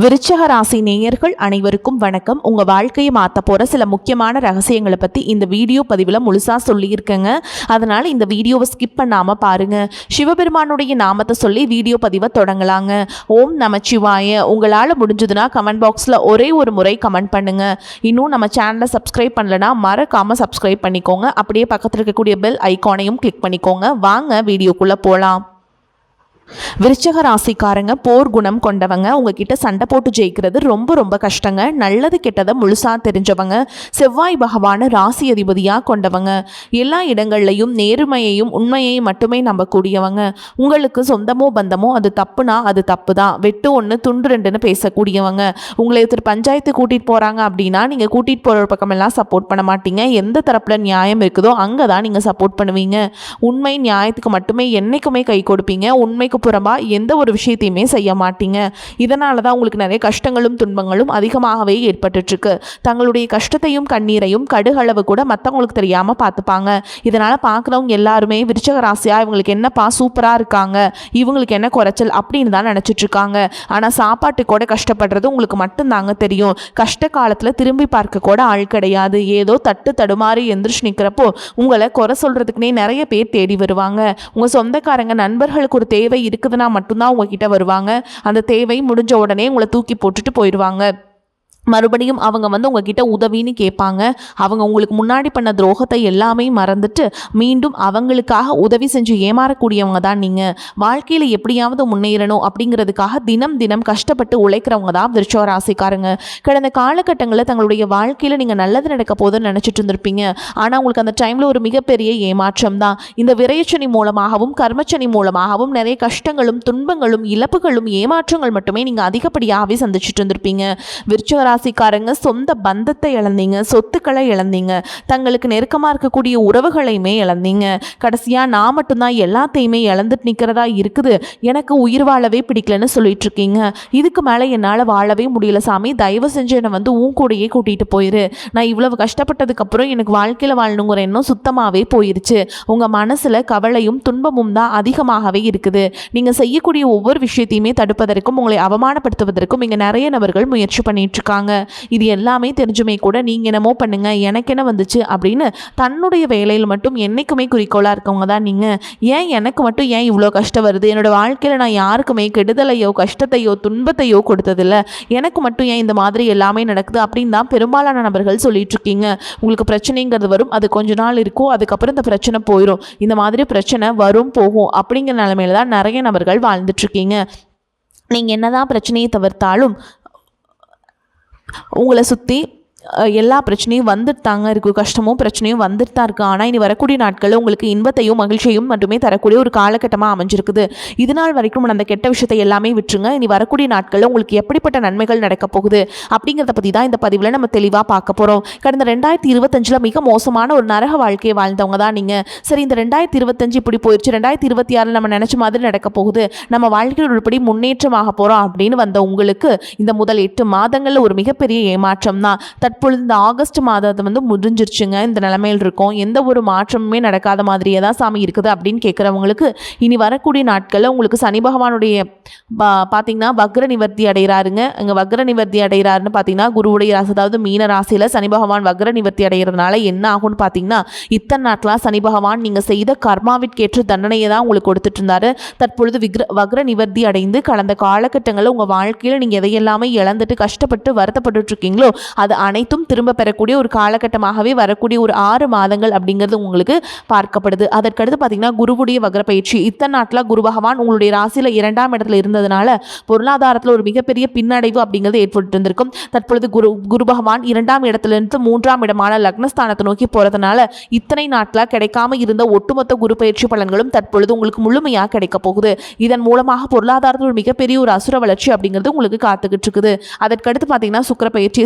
விருச்சக ராசி நேயர்கள் அனைவருக்கும் வணக்கம். உங்க வாழ்க்கையை மாற்ற போற சில முக்கியமான ரகசியங்களை பத்தி இந்த வீடியோ பதிவில் முழுசா சொல்லியிருக்கேங்க. அதனால இந்த வீடியோவை ஸ்கிப் பண்ணாம பாருங்க. சிவபெருமானுடைய நாமத்தை சொல்லி வீடியோ பதிவை தொடங்கலாங்க. ஓம் நமச்சிவாய. உங்களால் முடிஞ்சதுன்னா கமெண்ட் பாக்ஸில் ஒரே ஒரு முறை கமெண்ட் பண்ணுங்க. இன்னும் நம்ம சேனலை சப்ஸ்கிரைப் பண்ணலன்னா மறக்காம சப்ஸ்கிரைப் பண்ணிக்கோங்க. அப்படியே பக்கத்தில் இருக்கக்கூடிய பெல் ஐக்கானையும் கிளிக் பண்ணிக்கோங்க. வாங்க வீடியோக்குள்ள போகலாம். விருச்சக ராசிக்காரங்க போர் குணம் கொண்டவங்க. உங்ககிட்ட சண்டை போட்டு ஜெயிக்கிறது ரொம்ப ரொம்ப கஷ்டங்க. நல்லது கெட்டதை முழுசா தெரிஞ்சவங்க. செவ்வாய் பகவான ராசி அதிபதியாக கொண்டவங்க. எல்லா இடங்கள்லையும் நேர்மையையும் உண்மையையும் மட்டுமே நம்பக்கூடியவங்க. உங்களுக்கு சொந்தமோ பந்தமோ அது தப்புனா அது தப்பு தான். வெட்டு ஒன்று துண்டு ரெண்டுன்னு பேசக்கூடியவங்க. உங்களை ஒருத்தர் பஞ்சாயத்து கூட்டிகிட்டு போகிறாங்க அப்படின்னா நீங்கள் கூட்டிகிட்டு போகிற பக்கமெல்லாம் சப்போர்ட் பண்ண மாட்டீங்க. எந்த தரப்பில் நியாயம் இருக்குதோ அங்கே தான் நீங்கள் சப்போர்ட் பண்ணுவீங்க. உண்மை நியாயத்துக்கு மட்டுமே என்றைக்குமே கை கொடுப்பீங்க. உண்மைக்கு புறம்பா எந்த ஒரு விஷயத்தையுமே செய்ய மாட்டீங்க. இதனால தான் உங்களுக்கு நிறைய கஷ்டங்களும் துன்பங்களும் அதிகமாகவே ஏற்பட்டுருக்கு. தங்களுடைய கஷ்டத்தையும் கண்ணீரையும் கடுகளவு கூட மற்றவங்களுக்கு தெரியாம பார்த்துப்பாங்க. இதனால பார்க்குறவங்க எல்லாருமே விருச்சக ராசியா இவங்களுக்கு என்னப்பா சூப்பரா இருக்காங்க, இவங்களுக்கு என்ன குறைச்சல் அப்படின்னு தான் நினைச்சிட்டு இருக்காங்க. ஆனா சாப்பாட்டு கூட கஷ்டப்படுறது உங்களுக்கு மட்டும்தாங்க தெரியும். கஷ்ட காலத்துல திரும்பி பார்க்க கூட ஆள் கிடையாது. ஏதோ தட்டு தடுமாறி எந்திரிச்சு நிற்கிறப்போ உங்களை குறை சொல்றதுக்குனே நிறைய பேர் தேடி வருவாங்க. உங்க சொந்தக்காரங்க நண்பர்களுக்கு ஒரு தேவை இருக்குதுன்னா மட்டும்தான் உங்ககிட்ட வருவாங்க. அந்த தேவை முடிஞ்ச உடனே உங்களை தூக்கி போட்டுட்டு போயிடுவாங்க. மறுபடியும் அவங்க உங்ககிட்ட உதவின்னு கேட்பாங்க. அவங்க உங்களுக்கு முன்னாடி பண்ண துரோகத்தை எல்லாமே மறந்துட்டு மீண்டும் அவங்களுக்காக உதவி செஞ்சு ஏமாறக்கூடியவங்க தான் நீங்கள். வாழ்க்கையில் எப்படியாவது முன்னேறணும் அப்படிங்கிறதுக்காக தினம் தினம் கஷ்டப்பட்டு உழைக்கிறவங்க தான் விருச்சக ராசிக்காரங்க. கடந்த காலகட்டங்களில் தங்களுடைய வாழ்க்கையில் நீங்கள் நல்லது நடக்க போதுன்னு நினச்சிட்டு இருந்திருப்பீங்க. ஆனால் உங்களுக்கு அந்த டைமில் ஒரு மிகப்பெரிய ஏமாற்றம் தான். இந்த விரயச்சனி மூலமாகவும் கர்மச்சனி மூலமாகவும் நிறைய கஷ்டங்களும் துன்பங்களும் இழப்புகளும் ஏமாற்றங்கள் மட்டுமே நீங்கள் அதிகப்படியாகவே சந்திச்சுட்டு இருந்திருப்பீங்க. விருச்சக ராசிக்காரங்க சொந்த பந்தத்தை இழந்தீங்க, சொத்துக்களை இழந்தீங்க, தங்களுக்கு நெருக்கமாக இருக்கக்கூடிய உறவுகளையுமே இழந்தீங்க. கடைசியாக நான் மட்டும்தான் எல்லாத்தையுமே இழந்துட்டு நிற்கிறதா இருக்குது, எனக்கு உயிர் வாழவே பிடிக்கலன்னு சொல்லிட்டு இருக்கீங்க. இதுக்கு மேலே என்னால் வாழவே முடியல சாமி, தயவு செஞ்சு என்னை உன் கூடையே கூட்டிகிட்டு போயிரு. நான் இவ்வளவு கஷ்டப்பட்டதுக்கப்புறம் எனக்கு வாழ்க்கையில் வாழணுங்கிற எண்ணம் சுத்தமாகவே போயிருச்சு. உங்கள் மனசில் கவலையும் துன்பமும் தான் அதிகமாகவே இருக்குது. நீங்கள் செய்யக்கூடிய ஒவ்வொரு விஷயத்தையுமே தடுப்பதற்கும் உங்களை அவமானப்படுத்துவதற்கும் இங்கே நிறைய நபர்கள் முயற்சி பண்ணிட்டு இருக்காங்க. இது எல்லாமே தெரிஞ்சுமே கூட நீங்க என்னமோ பண்ணுங்க, எனக்கு என்ன வந்துச்சு அப்படின்னு தன்னுடைய வேலையில் மட்டும் என்னைக்குமே குறிக்கோளா இருக்கவங்க தான் நீங்க. ஏன் எனக்கு மட்டும் ஏன் இவ்வளோ கஷ்டம் வருது, என்னோட வாழ்க்கையில் நான் யாருக்குமே கெடுதலையோ கஷ்டத்தையோ துன்பத்தையோ கொடுத்ததில்ல, எனக்கு மட்டும் ஏன் இந்த மாதிரி எல்லாமே நடக்குது அப்படின்னு தான் பெரும்பாலான நபர்கள் சொல்லிட்டு இருக்கீங்க. உங்களுக்கு பிரச்சனைங்கிறது வரும், அது கொஞ்ச நாள் இருக்கும், அதுக்கப்புறம் இந்த பிரச்சனை போயிடும். இந்த மாதிரி பிரச்சனை வரும் போகும் அப்படிங்கிற நிலைமையில தான் நிறைய நபர்கள் வாழ்ந்துட்டு இருக்கீங்க. நீங்கள் என்னதான் பிரச்சனையை தவிர்த்தாலும் உங்களை சுற்றி எல்லா பிரச்சனையும் வந்துட்டு தாங்க இருக்குது. கஷ்டமும் பிரச்சனையும் வந்துட்டு தான் இருக்குது. ஆனால் இனி வரக்கூடிய நாட்களில் உங்களுக்கு இன்பத்தையும் மகிழ்ச்சியும் மட்டுமே தரக்கூடிய ஒரு காலகட்டமாக அமைஞ்சிருக்குது. இது நாள் வரைக்கும் அந்த கெட்ட விஷயத்தை எல்லாமே விட்டுருங்க. இனி வரக்கூடிய நாட்களில் உங்களுக்கு எப்படிப்பட்ட நன்மைகள் நடக்க போகுது அப்படிங்கிறத பற்றி தான் இந்த பதிவில் நம்ம தெளிவாக பார்க்க போகிறோம். கடந்த 2025 மிக மோசமான ஒரு நரக வாழ்க்கையை வாழ்ந்தவங்க தான் நீங்கள். சரி, இந்த 2025 இப்படி போயிடுச்சு, 2026 நம்ம நினச்ச மாதிரி நடக்க போகுது, நம்ம வாழ்க்கையில் ஒருபடி முன்னேற்றமாக போகிறோம் அப்படின்னு வந்த உங்களுக்கு இந்த முதல் 8 மாதங்களில் ஒரு மிகப்பெரிய ஏமாற்றம் தான். தற்பொழுது இந்த ஆகஸ்ட் மாதத்தை முடிஞ்சிருச்சுங்க. இந்த நிலைமையில் இருக்கும், எந்த ஒரு மாற்றமுமே நடக்காத மாதிரியே தான் சாமி இருக்குது அப்படின்னு கேட்குறவங்களுக்கு இனி வரக்கூடிய நாட்களில் உங்களுக்கு சனி பகவானுடைய பார்த்தீங்கன்னா வக்ர நிவர்த்தி அடைகிறாருங்க. அங்கே வக்ர நிவர்த்தி அடைகிறாருன்னு பார்த்தீங்கன்னா குருவுடைய ராசி, அதாவது மீன ராசியில் சனி பகவான் வக்ர நிவர்த்தி அடைகிறதுனால என்ன ஆகும்னு பார்த்தீங்கன்னா இத்தனை நாட்களாக சனி பகவான் நீங்கள் செய்த கர்மாவிற்கேற்ற தண்டனையை தான் உங்களுக்கு கொடுத்துட்டு இருந்தாரு. தற்பொழுது வக்ர நிவர்த்தி அடைந்து கடந்த காலகட்டங்களில் உங்கள் வாழ்க்கையில் நீங்கள் எதையெல்லாமே இழந்துட்டு கஷ்டப்பட்டு வருத்தப்பட்டு இருக்கீங்களோ அது அனைத்தும் திரும்ப பெறக்கூடிய ஒரு காலகட்டமாகவே வரக்கூடிய ஒரு 6 மாதங்கள் அப்படிங்கிறது உங்களுக்கு பார்க்கப்படுது. அதற்கடுத்து பார்த்தீங்கன்னா குருவுடைய வக்ர பயிற்சி. இத்தனை நாட்டில் குரு பகவான் உங்களுடைய ராசியில் 2ஆம் இடத்துல இருந்ததுனால பொருளாதாரத்தில் ஒரு மிகப்பெரிய பின்னடைவு அப்படிங்கிறது ஏற்பட்டு இருந்திருக்கும். தற்பொழுது குரு பகவான் 2ஆம் இடத்திலிருந்து 3ஆம் இடமான லக்னஸ்தானத்தை நோக்கி போறதுனால இத்தனை நாட்டில் கிடைக்காம இருந்த ஒட்டுமொத்த குரு பயிற்சி பலன்களும் தற்பொழுது உங்களுக்கு முழுமையாக கிடைக்க போகுது. இதன் மூலமாக பொருளாதாரத்தில் ஒரு மிகப்பெரிய ஒரு அசுர வளர்ச்சி அப்படிங்கிறது உங்களுக்கு காத்துக்கிட்டு இருக்குது. அதற்கடுத்து பார்த்தீங்கன்னா சுக்கிர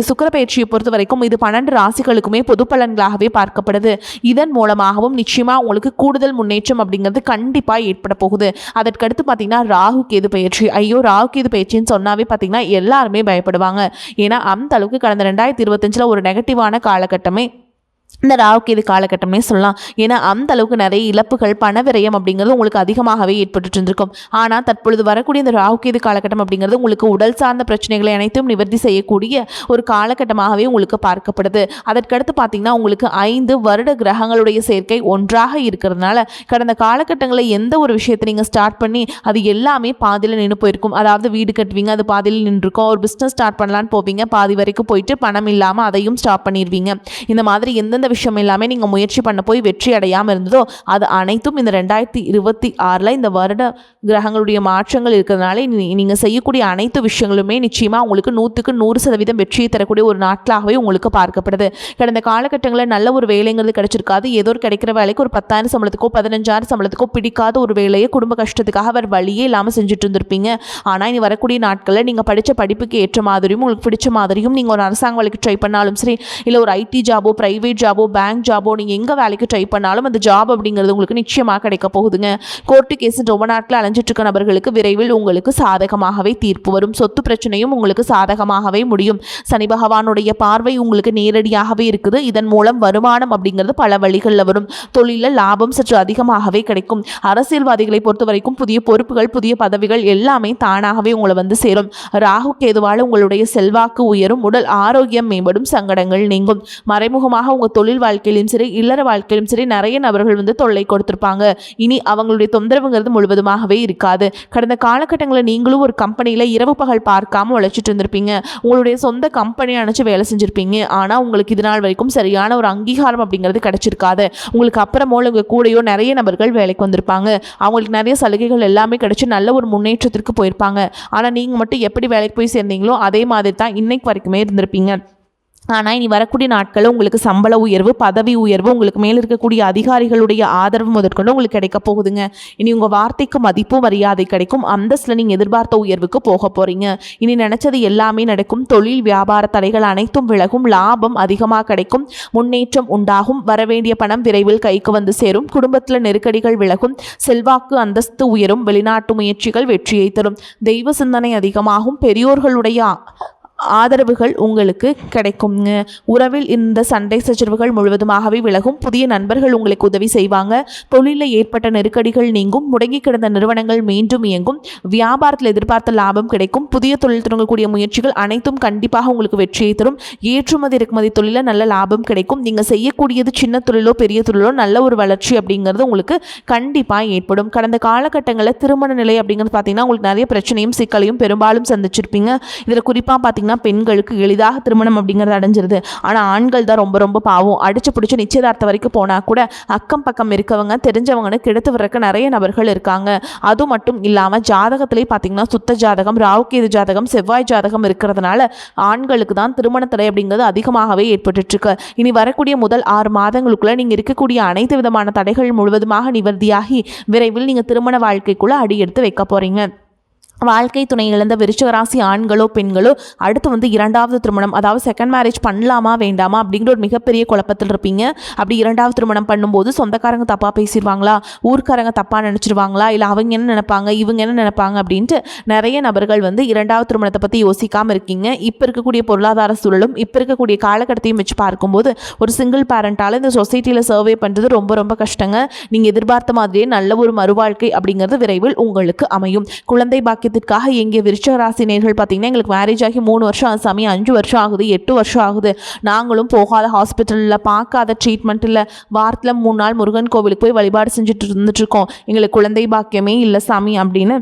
பயிற்சியை பொறுத்த வரைக்கும் இது 12 ராசிகளுக்குமே பொது பலன்களாகவே பார்க்கப்படுது. இதன் மூலமாகவும் நிச்சயமா உங்களுக்கு கூடுதல் முன்னேற்றம் அப்படிங்கிறது கண்டிப்பாக ஏற்பட போகுது. அதற்கடுத்து பார்த்தீங்கன்னா ராகு கேது பயிற்சி. ஐயோ, ராகு கேது பயிற்சின்னு சொன்னாவே பார்த்தீங்கன்னா எல்லாருமே பயப்படுவாங்க. ஏன்னா அந்த அளவுக்கு கடந்த 2025 ஒரு நெகட்டிவான காலகட்டமே இந்த ராகுகேது காலகட்டமே சொல்லலாம். ஏன்னா அந்த அளவுக்கு நிறைய இழப்புகள், பண விரயம் அப்படிங்கிறது உங்களுக்கு அதிகமாகவே ஏற்பட்டு இருந்திருக்கும். ஆனால் தற்பொழுது வரக்கூடிய இந்த ராகுகேது காலகட்டம் அப்படிங்கிறது உங்களுக்கு உடல் சார்ந்த பிரச்சனைகளை அனைத்தும் நிவர்த்தி செய்யக்கூடிய ஒரு காலகட்டமாகவே உங்களுக்கு பார்க்கப்படுது. அதற்கடுத்து பார்த்தீங்கன்னா உங்களுக்கு 5 வருட கிரகங்களுடைய சேர்க்கை ஒன்றாக இருக்கிறதுனால கடந்த காலகட்டங்களில் எந்த ஒரு விஷயத்தை நீங்கள் ஸ்டார்ட் பண்ணி அது எல்லாமே பாதியில் நின்று போயிருக்கும். அதாவது வீடு கட்டுவீங்க, அது பாதியில் நின்றுருக்கும். ஒரு பிஸ்னஸ் ஸ்டார்ட் பண்ணலான்னு போவீங்க, பாதி வரைக்கும் போயிட்டு பணம் இல்லாமல் அதையும் ஸ்டாப் பண்ணிடுவீங்க. இந்த மாதிரி எந்தெந்த விஷயம் எல்லாமே நீங்கள் முயற்சி பண்ண போய் வெற்றி அடையாமல் இருந்ததோ அது அனைத்தும் இந்த 2026 இந்த வருட கிரகங்களுடைய மாற்றங்கள் இருக்கிறதுனால நீங்கள் செய்யக்கூடிய அனைத்து விஷயங்களுமே நிச்சயமாக உங்களுக்கு 100% வெற்றியை தரக்கூடிய ஒரு நாட்களாகவே உங்களுக்கு பார்க்கப்படுது. கடந்த காலகட்டங்களில் நல்ல ஒரு வேலைங்கிறது கிடைச்சிருக்காது. ஏதோ ஒரு கிடைக்கிற வேலைக்கு ஒரு 10,000 சம்பளத்துக்கோ 15,000 சம்பளத்துக்கோ பிடிக்காத ஒரு வேலையை குடும்ப கஷ்டத்துக்காக அவர் வழியே இல்லாமல் செஞ்சுட்டு இருந்திருப்பீங்க. ஆனால் இனி வரக்கூடிய நாட்களில் நீங்கள் படித்த படிப்புக்கு ஏற்ற மாதிரியும் உங்களுக்கு பிடிச்ச மாதிரியும் நீங்கள் ஒரு அரசாங்க வேலைக்கு ட்ரை பண்ணாலும் சரி, இல்லை ஒரு ஐடி ஜாபோ, பிரைவேட் ஜாபோ, பேங்க் ஜாபோ, நீங்கள் எங்கே வேலைக்கு ட்ரை பண்ணாலும் அந்த ஜாப் அப்படிங்கிறது உங்களுக்கு நிச்சயமாக கிடைக்க போகுதுங்க. கோர்ட்டு கேஸ் ரொம்ப நாட்கள் அலைஞ்சிட்டு இருக்க நபர்களுக்கு விரைவில் உங்களுக்கு சாதகமாகவே தீர்ப்பு வரும். சொத்து பிரச்சனையும் உங்களுக்கு சாதகமாகவே முடியும். சனி பகவானுடைய பார்வை உங்களுக்கு நேரடியாகவே இருக்குது. இதன் மூலம் வருமானம் அப்படிங்கிறது பல வழிகளில் வரும். தொழிலில் லாபம் சற்று அதிகமாகவே கிடைக்கும். அரசியல்வாதிகளை பொறுத்த வரைக்கும் புதிய பொறுப்புகள், புதிய பதவிகள் எல்லாமே தானாகவே உங்களை வந்து சேரும். ராகு கேதுவால் உங்களுடைய செல்வாக்கு உயரும். உடல் ஆரோக்கியம் மேம்படும். சங்கடங்கள் நீங்கும். மறைமுகமாக உங்கள் தொழில் வாழ்க்கையிலும் சரி, இல்லற வாழ்க்கையிலும் சரி நிறைய நபர்கள் வந்து தொல்லை கொடுத்திருப்பாங்க. இனி அவங்களுடைய தொந்தரவுங்கிறது முழுவதுமாகவே இருக்காது. கடந்த காலகட்டங்களில் நீங்களும் ஒரு கம்பெனியில் இரவு பகல் பார்க்காம உழைச்சிட்டு இருந்திருப்பீங்க. உங்களுடைய சொந்த கம்பெனி அணைச்சு வேலை செஞ்சுருப்பீங்க. ஆனால் உங்களுக்கு இது நாள் வரைக்கும் சரியான ஒரு அங்கீகாரம் அப்படிங்கிறது கிடைச்சிருக்காது. உங்களுக்கு அப்புறமோ உங்கள் கூடயோ நிறைய நபர்கள் வேலைக்கு வந்திருப்பாங்க. அவங்களுக்கு நிறைய சலுகைகள் எல்லாமே கிடைச்சி நல்ல ஒரு முன்னேற்றத்திற்கு போயிருப்பாங்க. ஆனால் நீங்கள் மட்டும் எப்படி வேலைக்கு போய் சேர்ந்தீங்களோ அதே மாதிரி தான் இன்னைக்கு வரைக்குமே இருந்திருப்பீங்க. ஆனால் இனி வரக்கூடிய நாட்களில் உங்களுக்கு சம்பள உயர்வு, பதவி உயர்வு, உங்களுக்கு மேலே இருக்கக்கூடிய அதிகாரிகளுடைய ஆதரவு முதற்கொண்டு உங்களுக்கு கிடைக்க போகுதுங்க. இனி உங்கள் வார்த்தைக்கு மதிப்பு, மரியாதை கிடைக்கும். அந்தஸ்தில் நீங்கள் எதிர்பார்த்த உயர்வுக்கு போக போகிறீங்க. இனி நினச்சது எல்லாமே நடக்கும். தொழில் வியாபார தடைகள் அனைத்தும் விலகும். லாபம் அதிகமாக கிடைக்கும். முன்னேற்றம் உண்டாகும். வரவேண்டிய பணம் விரைவில் கைக்கு வந்து சேரும். குடும்பத்தில் நெருக்கடிகள் விலகும். செல்வாக்கு, அந்தஸ்து உயரும். வெளிநாட்டு முயற்சிகள் வெற்றியை தரும். தெய்வ சிந்தனை அதிகமாகும். பெரியோர்களுடைய ஆதரவுகள் உங்களுக்கு கிடைக்குங்க. உறவில் இந்த சண்டை சச்சரவுகள் முழுவதுமாகவே விலகும். புதிய நண்பர்கள் உங்களுக்கு உதவி செய்வாங்க. தொழிலில் ஏற்பட்ட நெருக்கடிகள் நீங்கும். முடங்கி கிடந்த நிறுவனங்கள் மீண்டும் இயங்கும். வியாபாரத்தில் எதிர்பார்த்த லாபம் கிடைக்கும். புதிய தொழில் தொடங்கக்கூடிய முயற்சிகள் அனைத்தும் கண்டிப்பாக உங்களுக்கு வெற்றியை தரும். ஏற்றுமதி இறக்குமதி தொழிலில் நல்ல லாபம் கிடைக்கும். நீங்கள் செய்யக்கூடியது சின்ன தொழிலோ பெரிய தொழிலோ நல்ல ஒரு வளர்ச்சி அப்படிங்கிறது உங்களுக்கு கண்டிப்பாக ஏற்படும். கடந்த காலகட்டங்களில் திருமண நிலை அப்படிங்கிறது பார்த்தீங்கன்னா உங்களுக்கு நிறைய பிரச்சனையும் சிக்கலையும் பெரும்பாலும் சந்திச்சிருப்பீங்க. இதில் குறிப்பாக பார்த்தீங்கன்னா பெண்களுக்கு எளிதாக திருமணம் அப்படிங்கிறது அடைஞ்சிருது. ஆனால் ஆண்கள் தான் ரொம்ப ரொம்ப பாவம். அடிச்சு பிடிச்சி நிச்சயதார்த்தம் வரைக்கும் போனால் கூட அக்கம் பக்கம் இருக்கவங்க, தெரிஞ்சவங்கன்னு கெடுத்து வர்றதுக்கு நிறைய நபர்கள் இருக்காங்க. அது மட்டும் இல்லாமல் ஜாதகத்திலே பார்த்தீங்கன்னா சுத்த ஜாதகம், ராகுகேது ஜாதகம், செவ்வாய் ஜாதகம் இருக்கிறதுனால ஆண்களுக்கு தான் திருமண தடை அப்படிங்கிறது அதிகமாகவே ஏற்பட்டுருக்கு. இனி வரக்கூடிய முதல் 6 மாதங்களுக்குள்ள நீங்கள் இருக்கக்கூடிய அனைத்து விதமான தடைகள் முழுவதுமாக நிவர்த்தியாகி விரைவில் நீங்கள் திருமண வாழ்க்கைக்குள்ள அடி எடுத்து வைக்க போறீங்க. வாழ்க்கை துணை இழந்த விருச்சிக ராசி ஆண்களோ பெண்களோ அடுத்து வந்து 2வது திருமணம், அதாவது செகண்ட் மேரேஜ் பண்ணலாமா வேண்டாமா அப்படிங்கிற ஒரு மிகப்பெரிய குழப்பத்தில் இருப்பீங்க. அப்படி 2வது திருமணம் பண்ணும்போது சொந்தக்காரங்க தப்பாக பேசிடுவாங்களா, ஊர்க்காரங்க தப்பாக நினச்சிருவாங்களா, இல்லை அவங்க என்ன நினைப்பாங்க, இவங்க என்ன நினைப்பாங்க அப்படின்ட்டு நிறைய நபர்கள் வந்து 2வது திருமணத்தை பற்றி யோசிக்காமல் இருக்கீங்க. இப்போ இருக்கக்கூடிய பொருளாதார சூழலும் இப்போ இருக்கக்கூடிய காலகட்டத்தையும் வச்சு பார்க்கும்போது ஒரு சிங்கிள் பேரண்டால் இந்த சொசைட்டியில் சர்வே பண்ணுறது ரொம்ப ரொம்ப கஷ்டங்க. நீங்கள் எதிர்பார்த்த மாதிரியே நல்ல ஒரு மறுவாழ்க்கை அப்படிங்கிறது விரைவில் உங்களுக்கு அமையும். குழந்தை பாக்கிய எங்கே விருச்சிக ராசி நேயர்கள் பார்த்தீங்கன்னா எங்களுக்கு மேரேஜ் ஆகி 3 வருஷம் ஆகுது சாமி, 5 வருஷம் ஆகுது, 8 வருஷம் ஆகுது, நாங்களும் போகாத ஹாஸ்பிட்டலில் பார்க்காத ட்ரீட்மெண்ட் இல்லை, வாரத்தில் 3 நாள் முருகன் கோவிலுக்கு போய் வழிபாடு செஞ்சுட்டு இருந்துட்டு இருக்கோம், எங்களுக்கு குழந்தை பாக்கியமே இல்லை சாமி அப்படின்னு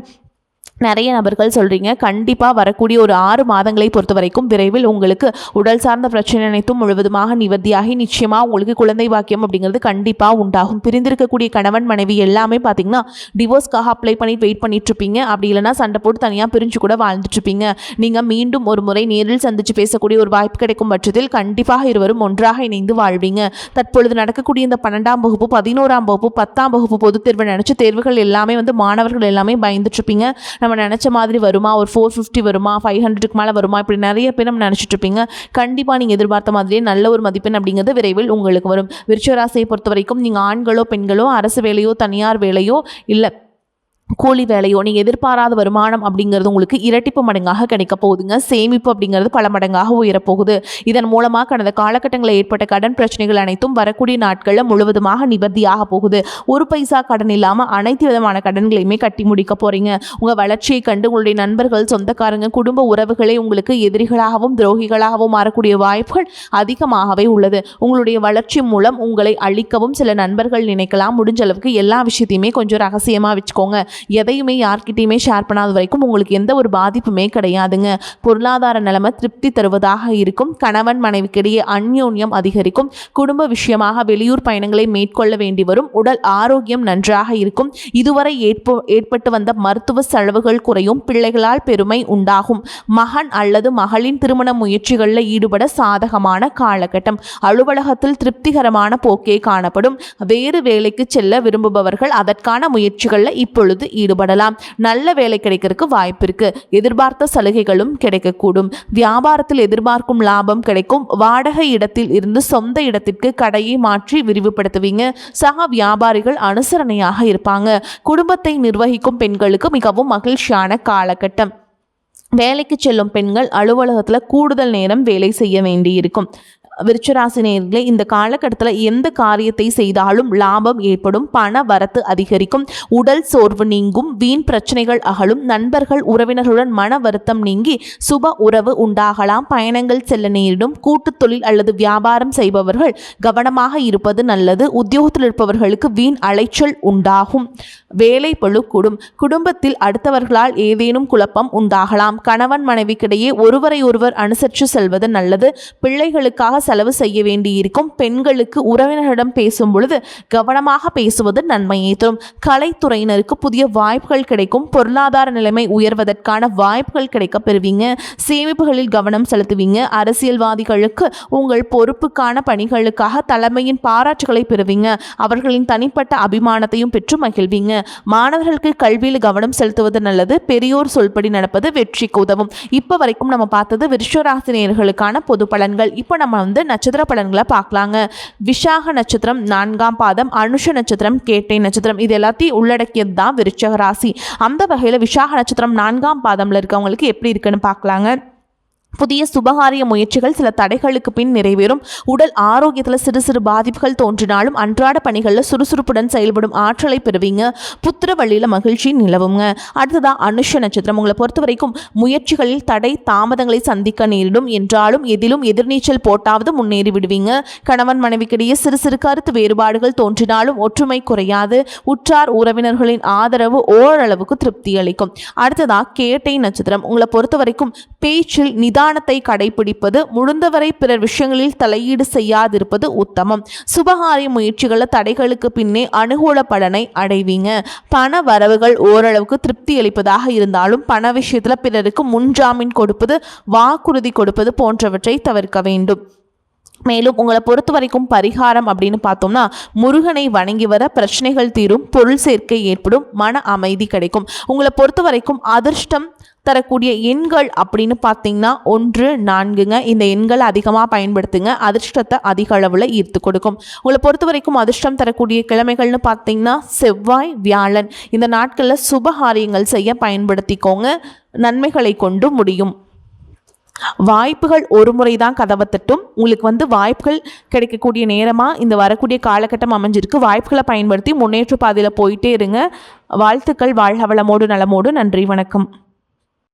நிறைய நபர்கள் சொல்கிறீங்க. கண்டிப்பாக வரக்கூடிய ஒரு 6 மாதங்களை பொறுத்த வரைக்கும் விரைவில் உங்களுக்கு உடல் சார்ந்த பிரச்சனை அனைத்தும் முழுவதுமாக நிவர்த்தியாகி நிச்சயமாக உங்களுக்கு குழந்தை பாக்கியம் அப்படிங்கிறது கண்டிப்பாக உண்டாகும். பிரிந்திருக்கக்கூடிய கணவன் மனைவி எல்லாமே பார்த்தீங்கன்னா டிவோர்ஸ்க்காக அப்ளை பண்ணிட்டு வெயிட் பண்ணிட்டு இருப்பீங்க. அப்படி இல்லைனா சண்டை போட்டு தனியாக பிரிஞ்சு கூட வாழ்ந்துட்டு இருப்பீங்க. நீங்கள் மீண்டும் ஒரு முறை நேரில் சந்தித்து பேசக்கூடிய ஒரு வாய்ப்பு கிடைக்கும் பட்சத்தில் கண்டிப்பாக இருவரும் ஒன்றாக இணைந்து வாழ்வீங்க. தற்பொழுது நடக்கக்கூடிய இந்த 12ஆம் வகுப்பு, 11ஆம் வகுப்பு, 10ஆம் வகுப்பு பொதுத் தேர்வு நினச்ச தேர்வுகள் எல்லாமே வந்து மாணவர்கள் எல்லாமே பயந்துட்டு இருப்பீங்க. நம்ம நினச்ச மாதிரி வருமா, ஒரு 450 வருமா, 500க்கு மேலே வருமா, இப்படி நிறைய பேர் நம்ம நினச்சிட்டு இருப்பீங்க. கண்டிப்பாக நீங்கள் எதிர்பார்த்த மாதிரியே நல்ல ஒரு மதிப்பெண் அப்படிங்கிறது விரைவில் உங்களுக்கு வரும். விருச்சிக ராசியை பொறுத்த வரைக்கும் நீங்கள் ஆண்களோ பெண்களோ அரசு வேலையோ தனியார் வேலையோ இல்லை கூலி வேலையோ நீங்கள் எதிர்பாராத வருமானம் அப்படிங்கிறது உங்களுக்கு இரட்டிப்பு மடங்காக கிடைக்க போகுதுங்க. சேமிப்பு அப்படிங்கிறது பல மடங்காக உயரப்போகுது. இதன் மூலமாக கடந்த காலகட்டங்களில் ஏற்பட்ட கடன் பிரச்சனைகள் அனைத்தும் வரக்கூடிய நாட்களில் முழுவதுமாக நிவர்த்தியாக போகுது. ஒரு பைசா கடன் இல்லாமல் அனைத்து விதமான கடன்களையுமே கட்டி முடிக்க போகிறீங்க. உங்கள் வளர்ச்சியை கண்டு உங்களுடைய நண்பர்கள், சொந்தக்காரங்க, குடும்ப உறவுகளே உங்களுக்கு எதிரிகளாகவும் துரோகிகளாகவும் மாறக்கூடிய வாய்ப்புகள் அதிகமாகவே உள்ளது. உங்களுடைய வளர்ச்சி மூலம் உங்களை அழிக்கவும் சில நண்பர்கள் நினைக்கலாம். முடிஞ்ச அளவுக்கு எல்லா விஷயத்தையுமே கொஞ்சம் ரகசியமாக வச்சுக்கோங்க. எதையுமே யார்கிட்டையுமே ஷேர் பண்ணாத வரைக்கும் உங்களுக்கு எந்த ஒரு பாதிப்புமே கிடையாதுங்க. பொருளாதார நிலைமை திருப்தி தருவதாக இருக்கும். கணவன் மனைவிக்கிடையே அந்யோன்யம் அதிகரிக்கும். குடும்ப விஷயமாக வெளியூர் பயணங்களை மேற்கொள்ள வேண்டி வரும். உடல் ஆரோக்கியம் நன்றாக இருக்கும். இதுவரை ஏற்பட்டு வந்த மருத்துவ செலவுகள் குறையும். பிள்ளைகளால் பெருமை உண்டாகும். மகன் அல்லது மகளின் திருமண முயற்சிகளில் ஈடுபட சாதகமான காலகட்டம். அலுவலகத்தில் திருப்திகரமான போக்கே காணப்படும். வேறு வேலைக்கு செல்ல விரும்புபவர்கள் அதற்கான முயற்சிகளில் இப்பொழுது ஈடுபடலாம். நல்ல வேலை கிடைக்கிறதுக்கு வாய்ப்பு இருக்கு. எதிர்பார்த்த சலுகைகளும் கிடைக்கக்கூடும். வியாபாரத்தில் எதிர்பார்க்கும் லாபம் கிடைக்கும். வாடகை இடத்தில் இருந்து சொந்த இடத்திற்கு கடையை மாற்றி விரிவுபடுத்துவீங்க. சக வியாபாரிகள் அனுசரணையாக இருப்பாங்க. குடும்பத்தை நிர்வகிக்கும் பெண்களுக்கு மிகவும் மகிழ்ச்சியான காலகட்டம். வேலைக்கு செல்லும் பெண்கள் அலுவலகத்தில் கூடுதல் நேரம் வேலை செய்ய வேண்டியிருக்கும். விருச்சிகராசி நேயர்களே, இந்த காலகட்டத்தில் எந்த காரியத்தை செய்தாலும் லாபம் ஏற்படும். பண வரத்து அதிகரிக்கும். உடல் சோர்வு நீங்கும். வீண் பிரச்சனைகள் அகலும். நண்பர்கள் உறவினர்களுடன் மன வருத்தம் நீங்கி சுப உறவு உண்டாகலாம். பயணங்கள் செல்ல நேரிடும். கூட்டுத் தொழில் அல்லது வியாபாரம் செய்பவர்கள் கவனமாக இருப்பது நல்லது. உத்தியோகத்தில் இருப்பவர்களுக்கு வீண் அலைச்சல் உண்டாகும். வேலை பளு கூடும். குடும்பத்தில் அடுத்தவர்களால் ஏதேனும் குழப்பம் உண்டாகலாம். கணவன் மனைவிக்கிடையே ஒருவரை ஒருவர் அனுசரித்து செல்வது நல்லது. பிள்ளைகளுக்காக செலவு செய்ய வேண்டியிருக்கும். பெண்களுக்கு உறவினரிடம் பேசும் பொழுது கவனமாக பேசுவது நன்மையை தரும். கலைத்துறையினருக்கு புதிய வாய்ப்புகள் கிடைக்கும். பொருளாதார நிலைமை உயர்வதற்கான வாய்ப்புகள் கிடைக்க பெறுவீங்க. சேமிப்புகளில் கவனம் செலுத்துவீங்க. அரசியல்வாதிகளுக்கு உங்கள் பொறுப்புக்கான பணிகளுக்காக தலைமையின் பாராட்டுகளை பெறுவீங்க. அவர்களின் தனிப்பட்ட அபிமானத்தையும் பெற்று மகிழ்வீங்க. மாணவர்களுக்கு கல்வியில் கவனம் செலுத்துவது நல்லது. பெரியோர் சொல்படி நடப்பது வெற்றிக்கு உதவும். இப்போ வரைக்கும் நம்ம பார்த்தது விருச்சிக நேயர்களுக்கான பொது பலன்கள். இப்போ நம்ம நட்சத்திர பலன்களை பார்க்கலாங்க. விசாக நட்சத்திரம் 4ஆம் பாதம், அனுஷ நட்சத்திரம், கேட்டை நட்சத்திரம், இது எல்லாத்தையும் உள்ளடக்கியது தான் விருச்சிக ராசி. அந்த வகையில் விசாக நட்சத்திரம் 4ஆம் பாதம்ல இருக்கவங்களுக்கு எப்படி இருக்குன்னு பார்க்கலாங்க. புதிய சுபகாரிய முயற்சிகள் சில தடைகளுக்கு பின் நிறைவேறும். உடல் ஆரோக்கியத்தில் சிறு சிறு பாதிப்புகள் தோன்றினாலும் அன்றாட பணிகளில் சுறுசுறுப்புடன் செயல்படும் ஆற்றலை பெறுவீங்க. புத்திர வழியில் மகிழ்ச்சி நிலவுங்க. அடுத்ததான் அனுஷ நட்சத்திரம். உங்களை பொறுத்த வரைக்கும் முயற்சிகளில் தடை தாமதங்களை சந்திக்க நேரிடும். என்றாலும் எதிலும் எதிர்நீச்சல் போட்டாவது முன்னேறி விடுவீங்க. கணவன் மனைவிக்கிடையே சிறு சிறு கருத்து வேறுபாடுகள் தோன்றினாலும் ஒற்றுமை குறையாது. உற்றார் உறவினர்களின் ஆதரவு ஓரளவுக்கு திருப்தி அளிக்கும். அடுத்ததாக கேட்டை நட்சத்திரம். உங்களை பொறுத்த வரைக்கும் பேச்சில் நிதானத்தை கடைபிடிப்பது, முடிந்தவரை பிறர் விஷயங்களில் தலையீடு செய்யாதிருப்பது உத்தமம். சுபகாரிய முயற்சிகள தடைகளுக்கு பின்னே அனுகூல பலனை அடைவீங்க. பண வரவுகள் ஓரளவுக்கு திருப்தி அளிப்பதாக இருந்தாலும் பண விஷயத்தில் பிறருக்கு முன்ஜாமீன் கொடுப்பது, வாக்குறுதி கொடுப்பது போன்றவற்றை தவிர்க்க வேண்டும். மேலும் உங்களை பொறுத்த வரைக்கும் பரிகாரம் அப்படின்னு பார்த்தோம்னா, முருகனை வணங்கி வர பிரச்சனைகள் தீரும். பொருள் சேர்க்கை ஏற்படும். மன அமைதி கிடைக்கும். உங்களை பொறுத்த வரைக்கும் அதிர்ஷ்டம் தரக்கூடிய எண்கள் அப்படின்னு பார்த்தீங்கன்னா 1, 4ங்க. இந்த எண்களை அதிகமாக பயன்படுத்துங்க. அதிர்ஷ்டத்தை அதிக அளவில் ஈர்த்து கொடுக்கும். உங்களை பொறுத்த வரைக்கும் அதிர்ஷ்டம் தரக்கூடிய கிழமைகள்னு பார்த்தீங்கன்னா செவ்வாய், வியாழன். இந்த நாட்களில் சுபகாரியங்கள் செய்ய பயன்படுத்திக்கோங்க. நன்மைகளை கொண்டு முடியும். வாய்ப்புகள் ஒரு முறை தான் கதவை தட்டும். உங்களுக்கு வாய்ப்புகள் கிடைக்கக்கூடிய நேரமாக இந்த வரக்கூடிய காலகட்டம் அமைஞ்சிருக்கு. வாய்ப்புகளை பயன்படுத்தி முன்னேற்ற பாதையில் போயிட்டே இருங்க. வாழ்த்துக்கள். வாழ்க வளமோடு நலமோடு. நன்றி, வணக்கம்.